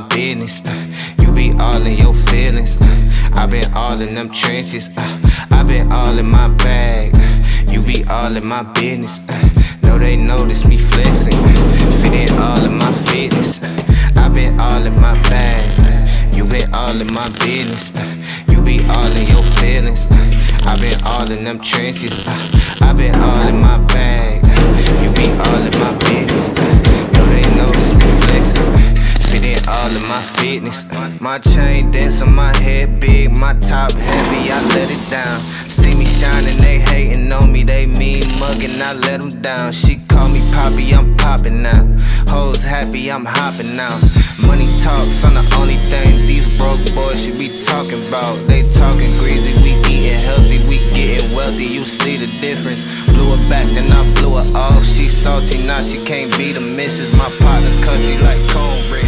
business. You be all in your feelings. I been all in them trenches. I been all in my bag. You be all in my business. No, they notice me flexing. Fitting all in my fitness. I been all in my bag. You been all in my business. You be all in your feelings. I been all in them trenches. I been all in my bag. You be all in my business. No, they notice me flexing. Fitting all in my fitness. My chain dense on my head big. My top heavy, I let it down. See me shining, they hating on me. They mean mugging, I let them down. She call me Poppy, I'm popping now. Hoes happy, I'm hopping now. Money talks, I'm the only thing these broke boys should be talking about. They talking greasy, we eating healthy, we getting wealthy. You see the difference. Blew her back, then I blew her off. She salty, now she can't be the missus. My partner's country like cornbread.